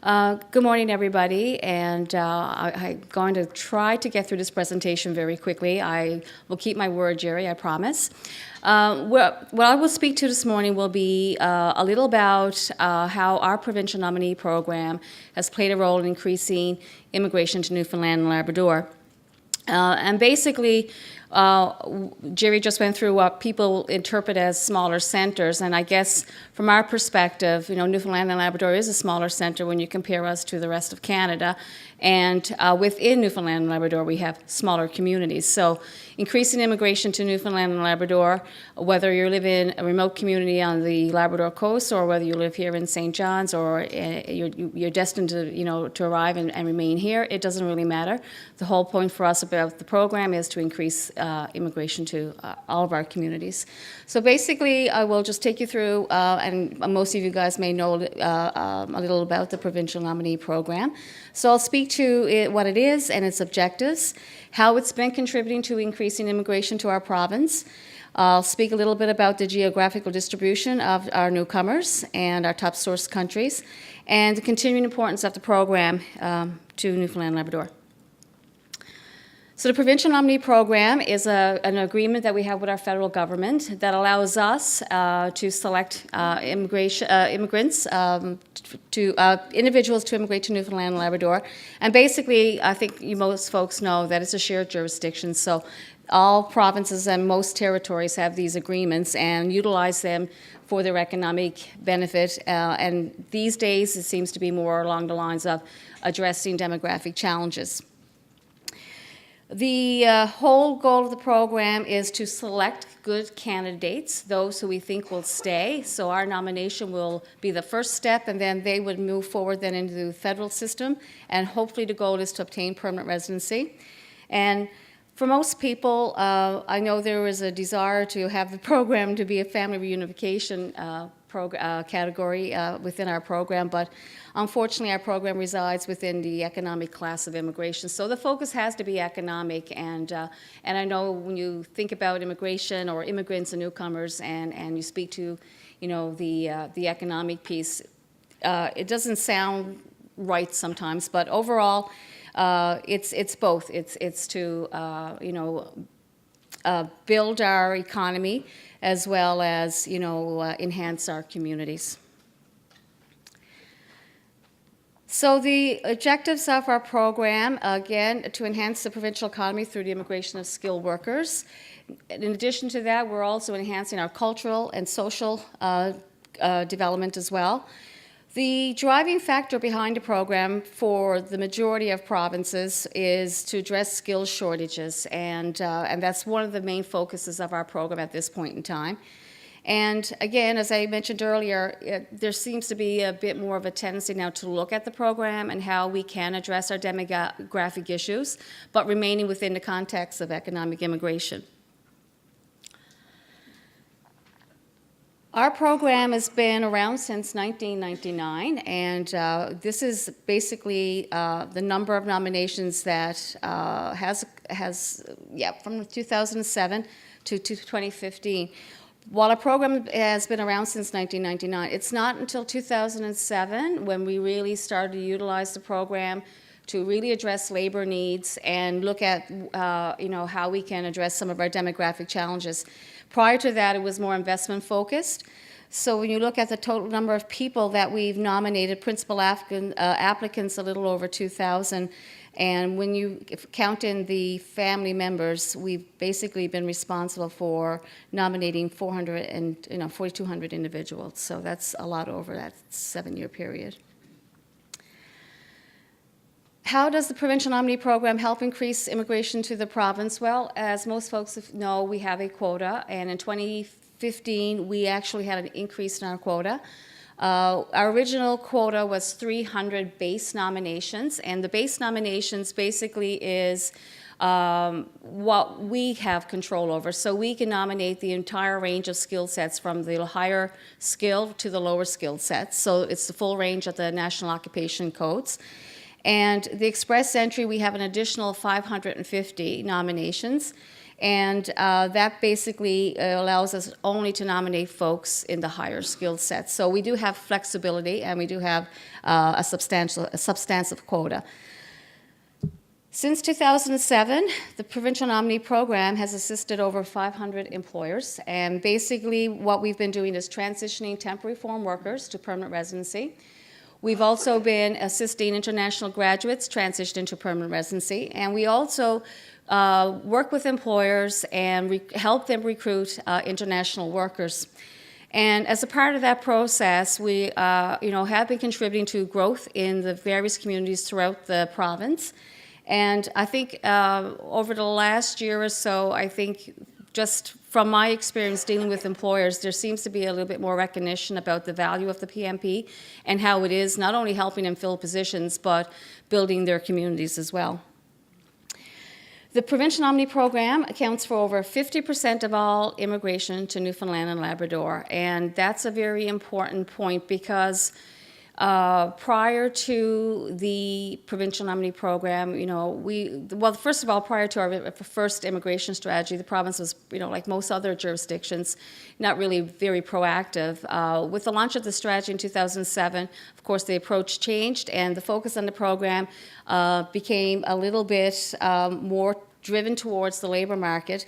Good morning, everybody, and I'm going to try to get through this presentation very quickly. I will keep my word, Jerry, I promise. What I will speak to this morning will be a little about how our provincial nominee program has played a role in increasing immigration to Newfoundland and Labrador. And basically, Jerry just went through what people interpret as smaller centers, and I guess from our perspective, Newfoundland and Labrador is a smaller center when you compare us to the rest of Canada, and within Newfoundland and Labrador we have smaller communities. So increasing immigration to Newfoundland and Labrador, whether you live in a remote community on the Labrador coast or whether you live here in St. John's or you're destined to, to arrive and remain here, it doesn't really matter. The whole point for us about the program is to increase immigration to all of our communities. So basically, I will just take you through, and most of you guys may know a little about the Provincial Nominee Program. So I'll speak to what it is and its objectives, how it's been contributing to increasing immigration to our province. I'll speak a little bit about the geographical distribution of our newcomers and our top source countries, and the continuing importance of the program to Newfoundland and Labrador. So the Provincial Nominee Program is an agreement that we have with our federal government that allows us to select immigrants, individuals to immigrate to Newfoundland and Labrador. And basically, I think most folks know that it's a shared jurisdiction, so all provinces and most territories have these agreements and utilize them for their economic benefit. And these days, it seems to be more along the lines of addressing demographic challenges. The whole goal of the program is to select good candidates, those who we think will stay. So our nomination will be the first step, and then they would move forward then into the federal system, and hopefully the goal is to obtain permanent residency. And for most people, I know there is a desire to have the program to be a family reunification category within our program, but unfortunately our program resides within the economic class of immigration. So the focus has to be economic, and I know when you think about immigration or immigrants and newcomers and you speak to the economic piece, it doesn't sound right sometimes, but overall it's both. It's to build our economy as well as enhance our communities. So the objectives of our program, again, to enhance the provincial economy through the immigration of skilled workers. In addition to that, we're also enhancing our cultural and social development as well. The driving factor behind the program for the majority of provinces is to address skills shortages, and that's one of the main focuses of our program at this point in time. And again, as I mentioned earlier, there seems to be a bit more of a tendency now to look at the program and how we can address our demographic issues, but remaining within the context of economic immigration. Our program has been around since 1999, and this is basically the number of nominations that from 2007 to 2015. While our program has been around since 1999, it's not until 2007 when we really started to utilize the program to really address labor needs and look at how we can address some of our demographic challenges. Prior to that, it was more investment focused. So when you look at the total number of people that we've nominated, principal applicants, a little over 2,000, and when you count in the family members, we've basically been responsible for nominating 4,200 individuals. So that's a lot over that 7-year period. How does the Provincial Nominee Program help increase immigration to the province? Well, as most folks know, we have a quota, and in 2015, we actually had an increase in our quota. Our original quota was 300 base nominations, and the base nominations basically is what we have control over. So we can nominate the entire range of skill sets from the higher skill to the lower skill sets. So it's the full range of the National Occupation Codes. And the express entry, we have an additional 550 nominations. And that basically allows us only to nominate folks in the higher skill set. So we do have flexibility, and we do have a substantive quota. Since 2007, the Provincial Nominee Program has assisted over 500 employers, and basically what we've been doing is transitioning temporary foreign workers to permanent residency. We've also been assisting international graduates transition into permanent residency, and we also work with employers and help them recruit international workers. And as a part of that process, we have been contributing to growth in the various communities throughout the province. And I think over the last year or so, I think just from my experience dealing with employers, there seems to be a little bit more recognition about the value of the PNP and how it is not only helping them fill positions, but building their communities as well. The Provincial Nominee Program accounts for over 50% of all immigration to Newfoundland and Labrador, and that's a very important point because prior to the Provincial Nominee Program, first of all, prior to our first immigration strategy, the province was, like most other jurisdictions, not really very proactive. With the launch of the strategy in 2007, of course, the approach changed, and the focus on the program became a little bit more driven towards the labor market.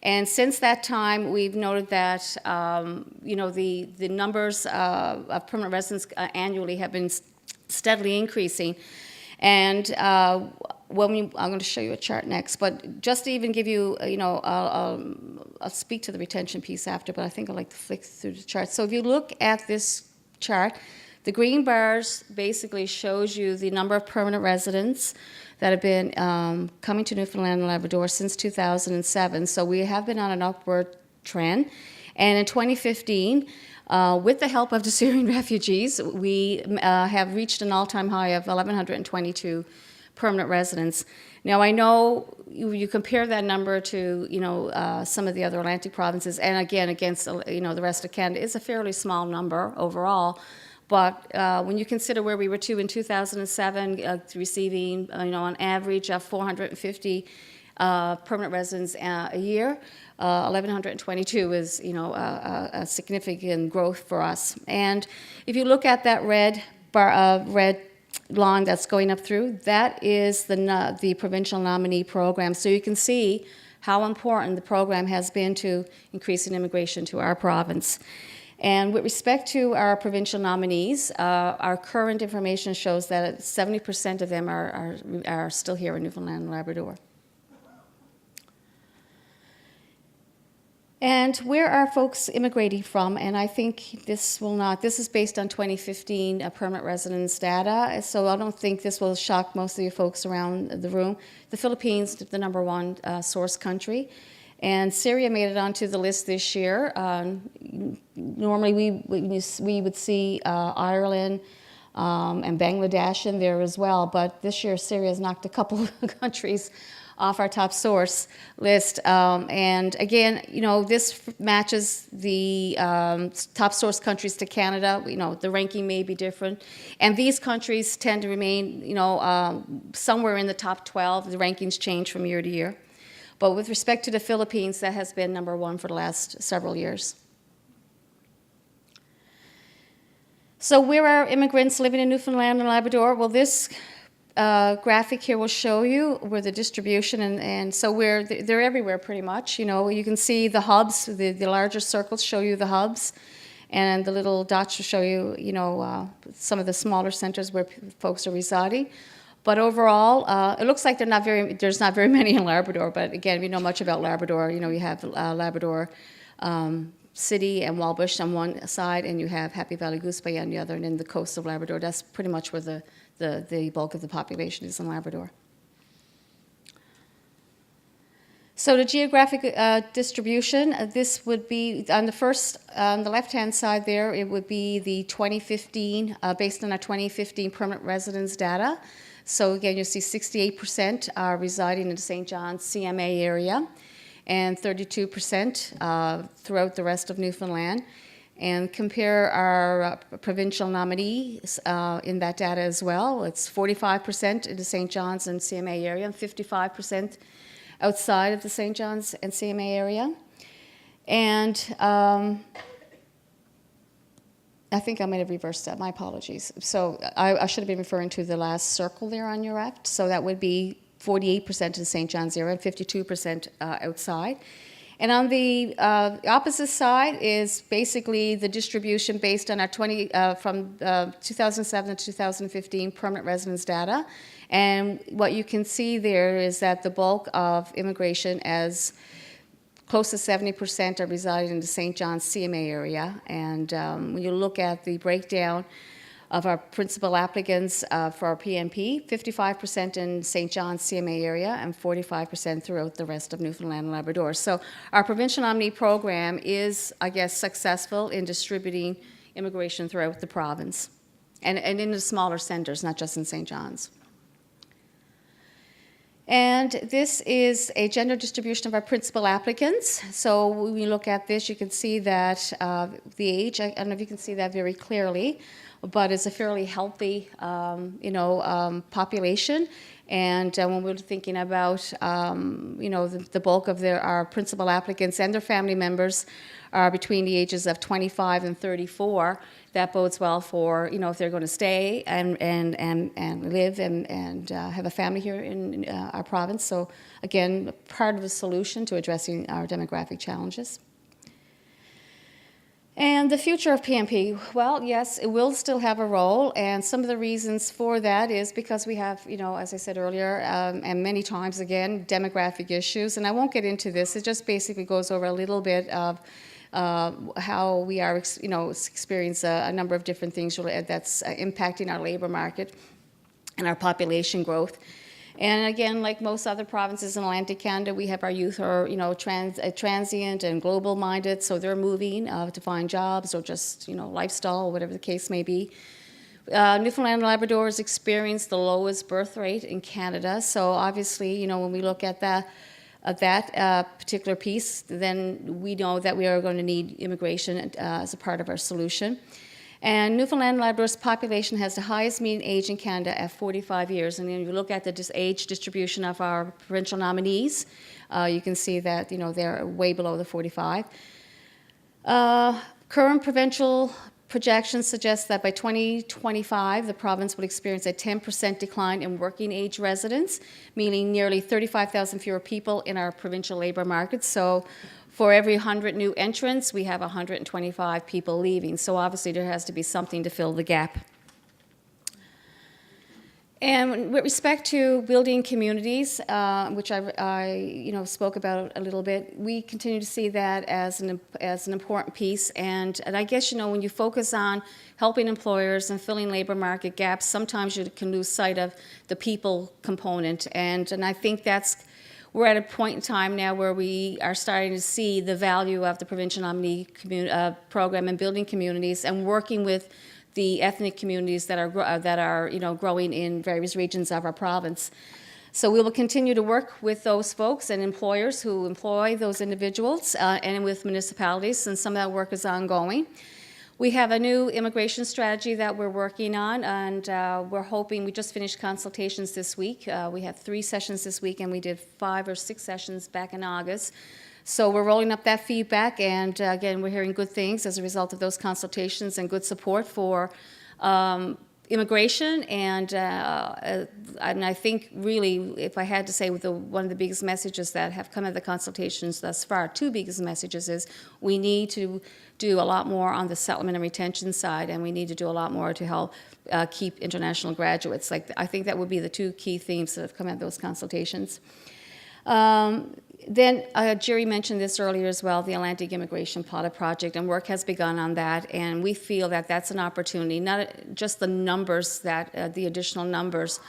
And since that time, we've noted that the numbers of permanent residents annually have been steadily increasing. And I'm going to show you a chart next, but just to even give you, I'll speak to the retention piece after, but I think I'd like to flick through the chart. So if you look at this chart, the green bars basically shows you the number of permanent residents that have been coming to Newfoundland and Labrador since 2007. So we have been on an upward trend. And in 2015, with the help of the Syrian refugees, we have reached an all-time high of 1,122 permanent residents. Now, I know you compare that number to, some of the other Atlantic provinces, and again, against, the rest of Canada, it's a fairly small number overall. But when you consider where we were in 2007, receiving, on average of 450 permanent residents a year, 1,122 is, a significant growth for us. And if you look at that red line that's going up through, that is the Provincial Nominee Program. So you can see how important the program has been to increasing immigration to our province. And with respect to our provincial nominees, our current information shows that 70% of them are still here in Newfoundland and Labrador. And where are folks immigrating from? And I think this is based on 2015 permanent residence data, so I don't think this will shock most of you folks around the room. The Philippines, the number one source country. And Syria made it onto the list this year. Normally we would see Ireland and Bangladesh in there as well, but this year Syria has knocked a couple of countries off our top source list. And again, this matches the top source countries to Canada. The ranking may be different. And these countries tend to remain, somewhere in the top 12. The rankings change from year to year. But with respect to the Philippines, that has been number one for the last several years. So where are immigrants living in Newfoundland and Labrador? Well, this graphic here will show you where the distribution, and so they're everywhere pretty much. You can see the hubs, the larger circles show you the hubs, and the little dots will show you, some of the smaller centers where folks are residing. But overall, it looks like there's not very many in Labrador, but again, if you know much about Labrador, you have Labrador City and Walbush on one side, and you have Happy Valley Goose Bay on the other, and in the coast of Labrador. That's pretty much where the bulk of the population is in Labrador. So the geographic distribution, this would be on the left-hand side there, it would be the 2015, based on our 2015 permanent residence data. So again, you see 68% are residing in the St. John's CMA area, and 32% throughout the rest of Newfoundland. And compare our provincial nominees in that data as well. It's 45% in the St. John's and CMA area, and 55% outside of the St. John's and CMA area. And I think I might have reversed that. My apologies. So I should have been referring to the last circle there on your left. So that would be 48% in the St. John's area and 52% outside. And on the opposite side is basically the distribution based on our 2007 to 2015 permanent residence data. And what you can see there is that the bulk of immigration, as close to 70%, are residing in the St. John's CMA area. And when you look at the breakdown of our principal applicants for our PNP, 55% in St. John's CMA area and 45% throughout the rest of Newfoundland and Labrador. So our provincial nominee program is, I guess, successful in distributing immigration throughout the province and in the smaller centers, not just in St. John's. And this is a gender distribution of our principal applicants. So when we look at this, you can see that the age, I don't know if you can see that very clearly, but it's a fairly healthy, population. And when we're thinking about, the bulk of our principal applicants and their family members are between the ages of 25 and 34, that bodes well for, if they're going to stay and live and have a family here in our province. So again, part of the solution to addressing our demographic challenges. And the future of PNP, well, yes, it will still have a role, and some of the reasons for that is because we have, as I said earlier, and many times again, demographic issues, and I won't get into this, it just basically goes over a little bit of how we are, experience a number of different things that's impacting our labor market and our population growth. And again, like most other provinces in Atlantic Canada, we have our youth who are, transient and global-minded, so they're moving to find jobs or just, lifestyle, whatever the case may be. Newfoundland and Labrador has experienced the lowest birth rate in Canada, so obviously, when we look at that particular piece, then we know that we are going to need immigration as a part of our solution. And Newfoundland and Labrador's population has the highest median age in Canada at 45 years. And if you look at the age distribution of our provincial nominees, you can see that they're way below the 45. Current provincial projections suggest that by 2025, the province will experience a 10% decline in working age residents, meaning nearly 35,000 fewer people in our provincial labor market. So for every 100 new entrants, we have 125 people leaving. So obviously there has to be something to fill the gap. And with respect to building communities, which I spoke about a little bit, we continue to see that as an important piece. And I guess, when you focus on helping employers and filling labor market gaps, sometimes you can lose sight of the people component. And I think we're at a point in time now where we are starting to see the value of the provincial nominee program and building communities and working with the ethnic communities that are growing in various regions of our province. So we will continue to work with those folks and employers who employ those individuals and with municipalities, and some of that work is ongoing. We have a new immigration strategy that we're working on, and we're hoping, we just finished consultations this week. We had 3 sessions this week, and we did 5 or 6 sessions back in August. So we're rolling up that feedback, and again, we're hearing good things as a result of those consultations and good support for immigration. And I think really, if I had to say one of the biggest messages that have come out of the consultations thus far, 2 biggest messages is we need to do a lot more on the settlement and retention side, and we need to do a lot more to help keep international graduates. I think that would be the 2 key themes that have come out of those consultations. Then Jerry mentioned this earlier as well, the Atlantic Immigration Pilot Project, and work has begun on that, and we feel that that's an opportunity, not just the numbers, the additional numbers,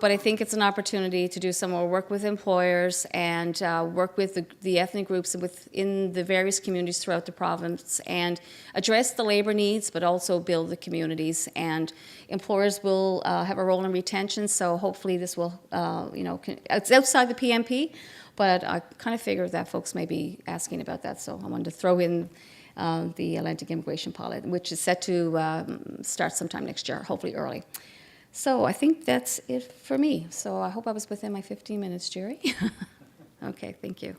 but I think it's an opportunity to do some more work with employers and work with the ethnic groups within the various communities throughout the province and address the labor needs, but also build the communities. And employers will have a role in retention, so hopefully this will, it's outside the PNP, but I kind of figured that folks may be asking about that, so I wanted to throw in the Atlantic Immigration Pilot, which is set to start sometime next year, hopefully early. So I think that's it for me. So I hope I was within my 15 minutes, Jerry. Okay, thank you.